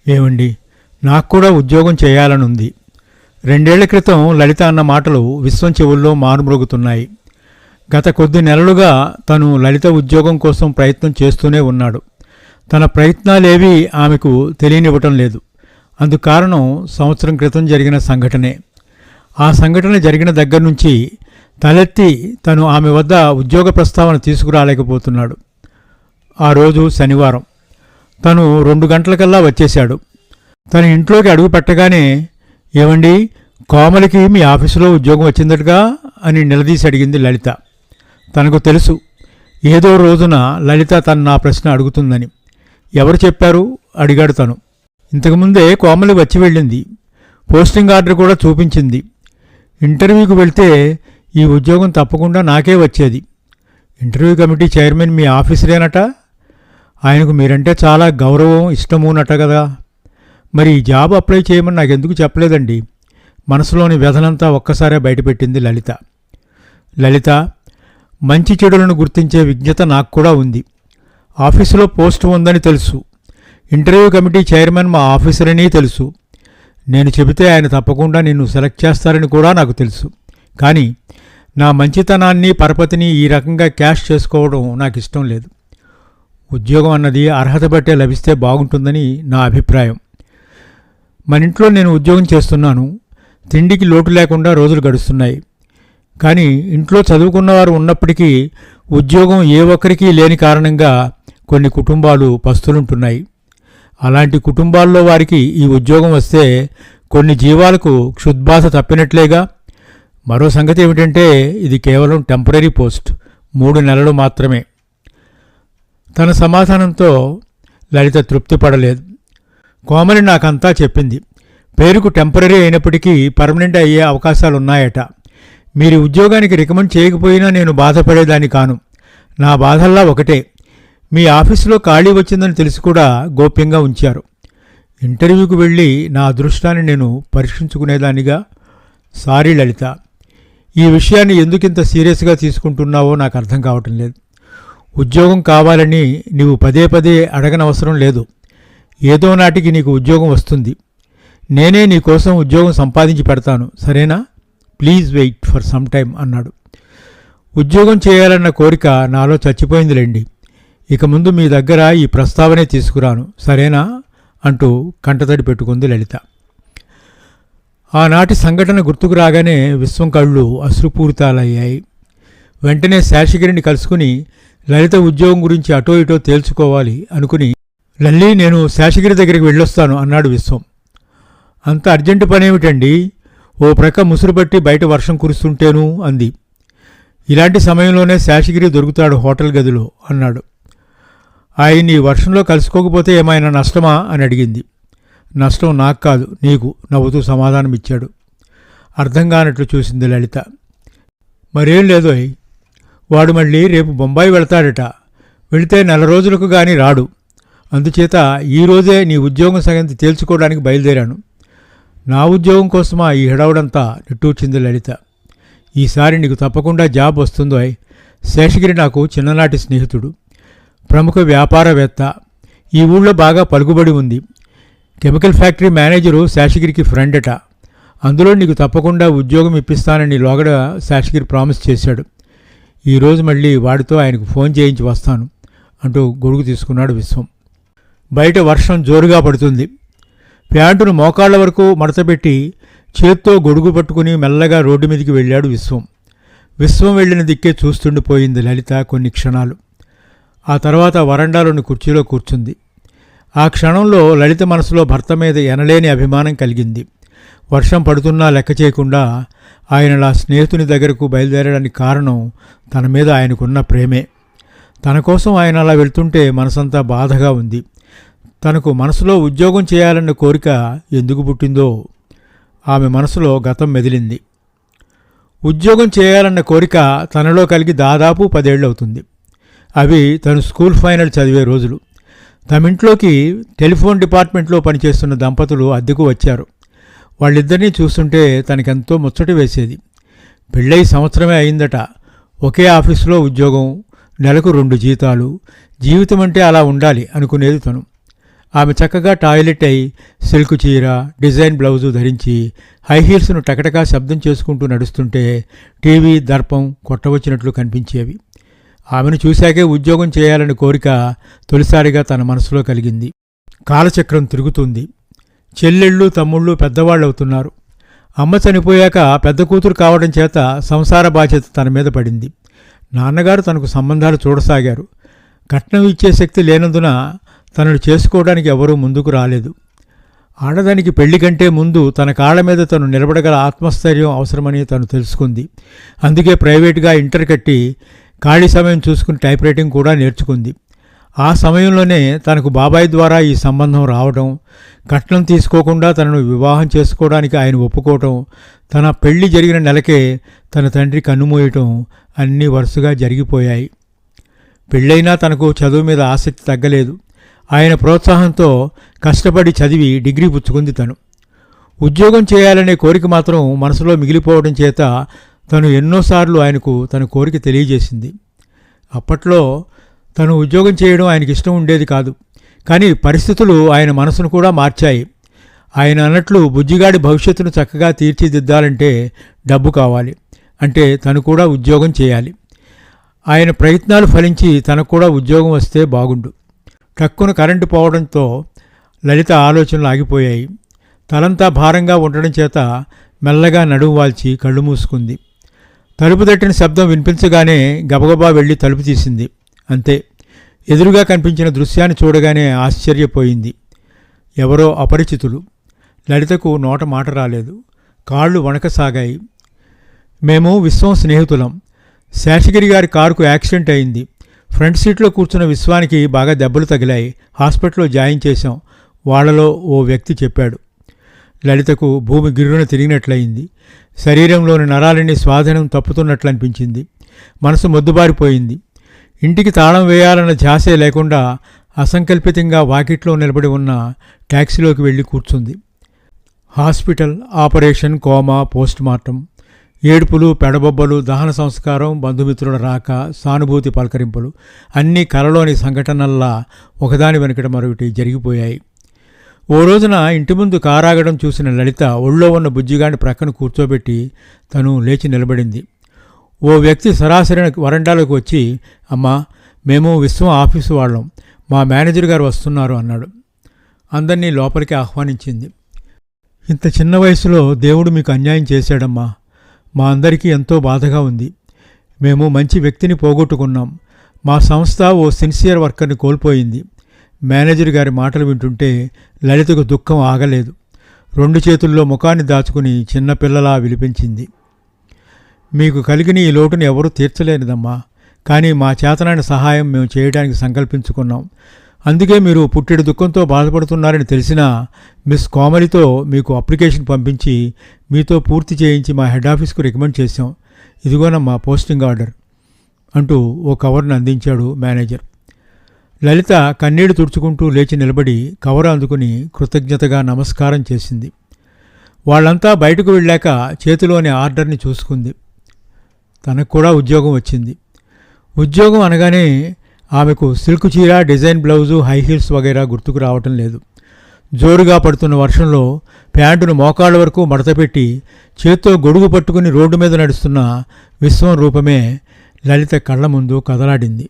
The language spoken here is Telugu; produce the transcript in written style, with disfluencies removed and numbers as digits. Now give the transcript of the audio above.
ఏమండి, నాకు కూడా ఉద్యోగం చేయాలనుంది. 2 ఏళ్ల క్రితం లలిత అన్న మాటలు విశ్వం చెవుల్లో మారుమ్రోగుతున్నాయి. గత కొద్ది నెలలుగా తను లలిత ఉద్యోగం కోసం ప్రయత్నం చేస్తూనే ఉన్నాడు. తన ప్రయత్నాలేవీ ఆమెకు తెలియనివ్వటం లేదు. అందుకు కారణం సంవత్సరం క్రితం జరిగిన సంఘటనే. ఆ సంఘటన జరిగిన దగ్గర నుంచి తలెత్తి తను ఆమె వద్ద ఉద్యోగ ప్రస్తావన తీసుకురాలేకపోతున్నాడు. ఆ రోజు శనివారం. తను 2 గంటలకల్లా వచ్చేశాడు. తన ఇంట్లోకి అడుగు పెట్టగానే, ఏమండి, కోమలికి మీ ఆఫీసులో ఉద్యోగం వచ్చిందటగా అని నిలదీసి అడిగింది లలిత. తనకు తెలుసు, ఏదో రోజున లలిత నా ప్రశ్న అడుగుతుందని. ఎవరు చెప్పారు అడిగాడు తను. ఇంతకుముందే కోమలి వచ్చి వెళ్ళింది. పోస్టింగ్ ఆర్డర్ కూడా చూపించింది. ఇంటర్వ్యూకి వెళ్తే ఈ ఉద్యోగం తప్పకుండా నాకే వచ్చేది. ఇంటర్వ్యూ కమిటీ చైర్మన్ మీ ఆఫీసరేనట. ఆయనకు మీరంటే చాలా గౌరవం, ఇష్టమునట కదా. మరి ఈ జాబ్ అప్లై చేయమని నాకెందుకు చెప్పలేదండి? మనసులోని వ్యధనంతా ఒక్కసారే బయటపెట్టింది లలిత. లలిత, మంచి చెడులను గుర్తించే విజ్ఞత నాకు కూడా ఉంది. ఆఫీసులో పోస్టు ఉందని తెలుసు. ఇంటర్వ్యూ కమిటీ చైర్మన్ మా ఆఫీసరని తెలుసు. నేను చెబితే ఆయన తప్పకుండా నిన్ను సెలెక్ట్ చేస్తారని కూడా నాకు తెలుసు. కానీ నా మంచితనాన్ని, పరపతిని ఈ రకంగా క్యాష్ చేసుకోవడం నాకు ఇష్టం లేదు. ఉద్యోగం అన్నది అర్హత బట్టే లభిస్తే బాగుంటుందని నా అభిప్రాయం. మన ఇంట్లో నేను ఉద్యోగం చేస్తున్నాను. తిండికి లోటు లేకుండా రోజులు గడుస్తున్నాయి. కానీ ఇంట్లో చదువుకున్నవారు ఉన్నప్పటికీ ఉద్యోగం ఏ ఒక్కరికి లేని కారణంగా కొన్ని కుటుంబాలు పస్తులుంటున్నాయి. అలాంటి కుటుంబాల్లో వారికి ఈ ఉద్యోగం వస్తే కొన్ని జీవాలకు క్షుద్బాధ తప్పినట్లేగా. మరో సంగతి ఏమిటంటే, ఇది కేవలం టెంపరీ పోస్ట్, 3 నెలలు మాత్రమే. తన సమాధానంతో లలిత తృప్తి పడలేదు. కోమలి నాకంతా చెప్పింది. పేరుకు టెంపరీ అయినప్పటికీ పర్మనెంట్ అయ్యే అవకాశాలున్నాయట. మీరు ఉద్యోగానికి రికమెండ్ చేయకపోయినా నేను బాధపడేదాన్ని కాను. నా బాధల్లా ఒకటే, మీ ఆఫీసులో ఖాళీ వచ్చిందని తెలిసి కూడా గోప్యంగా ఉంచారు. ఇంటర్వ్యూకి వెళ్ళి నా అదృష్టాన్ని నేను పరీక్షించుకునేదానిగా. సారీ లలిత, ఈ విషయాన్ని ఎందుకింత సీరియస్గా తీసుకుంటున్నావో నాకు అర్థం కావటం లేదు. ఉద్యోగం కావాలని నీవు పదే పదే అడగనవసరం లేదు. ఏదో నాటికి నీకు ఉద్యోగం వస్తుంది. నేనే నీ కోసం ఉద్యోగం సంపాదించి పెడతాను, సరేనా? Please wait for some time అన్నాడు. ఉద్యోగం చేయాలన్న కోరిక నాలో చచ్చిపోయిందిలేండి. ఇక ముందు మీ దగ్గర ఈ ప్రస్తావనే తీసుకురాను, సరేనా అంటూ కంటతడి పెట్టుకుంది లలిత. ఆనాటి సంఘటన గుర్తుకు రాగానే విశ్వం కళ్ళు అశ్రుపూరితాలయ్యాయి. వెంటనే శేషగిరిని కలుసుకుని లలిత ఉద్యోగం గురించి అటో ఇటో తేల్చుకోవాలి అనుకుని, లల్లి, నేను శేషగిరి దగ్గరికి వెళ్ళొస్తాను అన్నాడు విశ్వం. అంత అర్జెంటు పనేమిటండి? ఓ ప్రక్క ముసురుబట్టి బయట వర్షం కురుస్తుంటేనూ అంది. ఇలాంటి సమయంలోనే శేషగిరి దొరుకుతాడు హోటల్ గదిలో అన్నాడు. ఆయన్ని వర్షంలో కలుసుకోకపోతే ఏమైనా నష్టమా అని అడిగింది. నష్టం నాకు కాదు, నీకు, నవ్వుతూ సమాధానమిచ్చాడు. అర్థం కానట్లు చూసింది లలిత. మరేం లేదోయ్, వాడు మళ్ళీ రేపు బొంబాయి వెళతాడట. వెళితే 4 రోజులకు గాని రాడు. అందుచేత ఈరోజే నీ ఉద్యోగం సంగతి తేల్చుకోవడానికి బయలుదేరాను. నా ఉద్యోగం కోసమా ఈ హడావుడంతా? నిట్టూర్చింది లలిత. ఈసారి నీకు తప్పకుండా జాబ్ వస్తుందో. శేషగిరి నాకు చిన్ననాటి స్నేహితుడు, ప్రముఖ వ్యాపారవేత్త. ఈ ఊళ్ళో బాగా పలుకుబడి ఉంది. కెమికల్ ఫ్యాక్టరీ మేనేజరు శేషగిరికి ఫ్రెండ్ అట. అందులో నీకు తప్పకుండా ఉద్యోగం ఇప్పిస్తానని లోగడ శేషగిరి ప్రామిస్ చేశాడు. ఈరోజు మళ్ళీ వాడితో ఆయనకు ఫోన్ చేయించి వస్తాను అంటూ గొడుగు తీసుకున్నాడు విశ్వం. బయట వర్షం జోరుగా పడుతుంది. ప్యాంటును మోకాళ్ల వరకు మడతపెట్టి చేత్తో గొడుగు పట్టుకుని మెల్లగా రోడ్డు మీదికి వెళ్ళాడు విశ్వం. విశ్వం వెళ్ళిన దిక్కే చూస్తుండిపోయింది లలిత కొన్ని క్షణాలు. ఆ తర్వాత వరండాలోని కుర్చీలో కూర్చుంది. ఆ క్షణంలో లలిత మనసులో భర్త మీద ఎనలేని అభిమానం కలిగింది. వర్షం పడుతున్నా లెక్క చేయకుండా ఆయనలా స్నేహితుని దగ్గరకు బయలుదేరడానికి కారణం తన మీద ఆయనకున్న ప్రేమే. తన కోసం ఆయన అలా వెళ్తుంటే మనసంతా బాధగా ఉంది. తనకు మనసులో ఉద్యోగం చేయాలన్న కోరిక ఎందుకు పుట్టిందో ఆమె మనసులో గతం మెదిలింది. ఉద్యోగం చేయాలన్న కోరిక తనలో కలిగి దాదాపు 10 ఏళ్ళవుతుంది. అవి తను స్కూల్ ఫైనల్ చదివే రోజులు. తమింట్లోకి టెలిఫోన్ డిపార్ట్మెంట్లో పనిచేస్తున్న దంపతులు అద్దెకు వచ్చారు. వాళ్ళిద్దరినీ చూస్తుంటే తనకెంతో ముచ్చట వేసేది. పెళ్ళై సంవత్సరమే అయిందట. ఒకే ఆఫీసులో ఉద్యోగం, నెలకు 2 జీతాలు. జీవితం అంటే అలా ఉండాలి అనుకునేది తను. ఆమె చక్కగా టాయిలెట్ అయి సిల్క్ చీర, డిజైన్ బ్లౌజు ధరించి హై హీల్స్ను టకటకా శబ్దం చేసుకుంటూ నడుస్తుంటే టీవీ, దర్పం కొట్టవచ్చినట్లు కనిపించేవి. ఆమెను చూశాకే ఉద్యోగం చేయాలని కోరిక తొలిసారిగా తన మనసులో కలిగింది. కాలచక్రం తిరుగుతుంది. చెల్లెళ్ళు, తమ్ముళ్ళు పెద్దవాళ్ళవుతున్నారు. అమ్మ చనిపోయాక పెద్ద కూతురు కావడం చేత సంసార బాధ్యత తన మీద పడింది. నాన్నగారు తనకు సంబంధాలు చూడసాగారు. కట్నం ఇచ్చే శక్తి లేనందున తనను చేసుకోవడానికి ఎవరూ ముందుకు రాలేదు. ఆడదానికి పెళ్లి కంటే ముందు తన కాళ్ల మీద తను నిలబడగల ఆత్మస్థైర్యం అవసరమని తను తెలుసుకుంది. అందుకే ప్రైవేటుగా ఇంటర్ కట్టి ఖాళీ సమయం చూసుకుని టైప్ రైటింగ్ కూడా నేర్చుకుంది. ఆ సమయంలోనే తనకు బాబాయ్ ద్వారా ఈ సంబంధం రావడం, కట్నం తీసుకోకుండా తనను వివాహం చేసుకోవడానికి ఆయన ఒప్పుకోవటం, తన పెళ్లి జరిగిన నెలకే తన తండ్రి కన్నుమూయటం అన్నీ వరుసగా జరిగిపోయాయి. పెళ్ళైనా తనకు చదువు మీద ఆసక్తి తగ్గలేదు. ఆయన ప్రోత్సాహంతో కష్టపడి చదివి డిగ్రీ పుచ్చుకుంది. తను ఉద్యోగం చేయాలనే కోరిక మాత్రం మనసులో మిగిలిపోవడం చేత తను ఎన్నోసార్లు ఆయనకు తన కోరిక తెలియజేసింది. అప్పట్లో తను ఉద్యోగం చేయడం ఆయనకి ఇష్టం ఉండేది కాదు. కానీ పరిస్థితులు ఆయన మనసును కూడా మార్చాయి. ఆయన అన్నట్లు బుజ్జిగాడి భవిష్యత్తును చక్కగా తీర్చిదిద్దాలంటే డబ్బు కావాలి. అంటే తను కూడా ఉద్యోగం చేయాలి. ఆయన ప్రయత్నాలు ఫలించి తనకు కూడా ఉద్యోగం వస్తే బాగుండు. టక్కున కరెంటు పోవడంతో లలిత ఆలోచనలు ఆగిపోయాయి. తలంతా భారంగా ఉండడం చేత మెల్లగా నడుము వాల్చి కళ్ళు మూసుకుంది. తలుపు తట్టిన శబ్దం వినిపించగానే గబగబా వెళ్ళి తలుపు తీసింది. అంతే. ఎదురుగా కనిపించిన దృశ్యాన్ని చూడగానే ఆశ్చర్యపోయింది. ఎవరో అపరిచితులు. లలితకు నోట మాట రాలేదు. కాళ్ళు వణకసాగాయి. మేము విశ్వం స్నేహితులం. శేషగిరి గారి కారుకు యాక్సిడెంట్ అయింది. ఫ్రంట్ సీట్లో కూర్చున్న విశ్వానికి బాగా దెబ్బలు తగిలాయి. హాస్పిటల్లో జాయిన్ చేశాం. వాళ్లలో ఓ వ్యక్తి చెప్పాడు. లలితకు భూమి గిర్రున తిరిగినట్లయింది. శరీరంలోని నరాలన్నీ స్వాధీనం తప్పుతున్నట్లు అనిపించింది. మనసు మొద్దుబారిపోయింది. ఇంటికి తాళం వేయాలన్న ధ్యాసే లేకుండా అసంకల్పితంగా వాకిట్లో నిలబడి ఉన్న ట్యాక్సీలోకి వెళ్ళి కూర్చుంది. హాస్పిటల్, ఆపరేషన్, కోమా, పోస్ట్మార్టం, ఏడుపులు, పెడబొబ్బలు, దహన సంస్కారం, బంధుమిత్రుల రాక, సానుభూతి పలకరింపులు అన్నీ కలలోని సంఘటనల్లా ఒకదాని వెనుకట మరొకటి జరిగిపోయాయి. ఓ రోజున ఇంటి ముందు కారాగడం చూసిన లలిత ఒళ్ళో ఉన్న బుజ్జిగాడిని ప్రక్కన కూర్చోబెట్టి తను లేచి నిలబడింది. ఓ వ్యక్తి సరాసరి వరండాలోకి వచ్చి, అమ్మా, మేము విశ్వం ఆఫీసు వాళ్ళం, మా మేనేజర్ గారు వస్తున్నారు అన్నాడు. అందరినీ లోపలికి ఆహ్వానించింది. ఇంత చిన్న వయసులో దేవుడు మీకు అన్యాయం చేశాడమ్మా. మా అందరికీ ఎంతో బాధగా ఉంది. మేము మంచి వ్యక్తిని పోగొట్టుకున్నాం. మా సంస్థ ఓ సిన్సియర్ వర్కర్ని కోల్పోయింది. మేనేజర్ గారి మాటలు వింటుంటే లలితకు దుఃఖం ఆగలేదు. 2 చేతుల్లో ముఖాన్ని దాచుకుని చిన్నపిల్లలా విలిపించింది. మీకు కలిగిన ఈ లోటుని ఎవరూ తీర్చలేనిదమ్మా. కానీ మా చేతనైన సహాయం మేము చేయడానికి సంకల్పించుకున్నాం. అందుకే మీరు పుట్టెడు దుఃఖంతో బాధపడుతున్నారని తెలిసినా మిస్ కోమలితో మీకు అప్లికేషన్ పంపించి మీతో పూర్తి చేయించి మా హెడ్ ఆఫీస్కు రికమెండ్ చేశాం. ఇదిగోనమ్మా పోస్టింగ్ ఆర్డర్ అంటూ ఓ కవర్ను అందించాడు మేనేజర్. లలిత కన్నీళ్లు తుడుచుకుంటూ లేచి నిలబడి కవర్ అందుకుని కృతజ్ఞతగా నమస్కారం చేసింది. వాళ్ళంతా బయటకు వెళ్ళాక చేతిలోని ఆర్డర్ని చూసుకుంది. తనకు కూడా ఉద్యోగం వచ్చింది. ఉద్యోగం అనగానే ఆమెకు సిల్క్ చీర, డిజైన్ బ్లౌజు, హై హీల్స్ వగైరా గుర్తుకు రావటం లేదు. జోరుగా పడుతున్న వర్షంలో ప్యాంటును మోకాళ్ళ వరకు మడతపెట్టి చేత్తో గొడుగు పట్టుకుని రోడ్డు మీద నడుస్తున్న విశ్వం రూపమే లలిత కళ్ల ముందు కదలాడింది.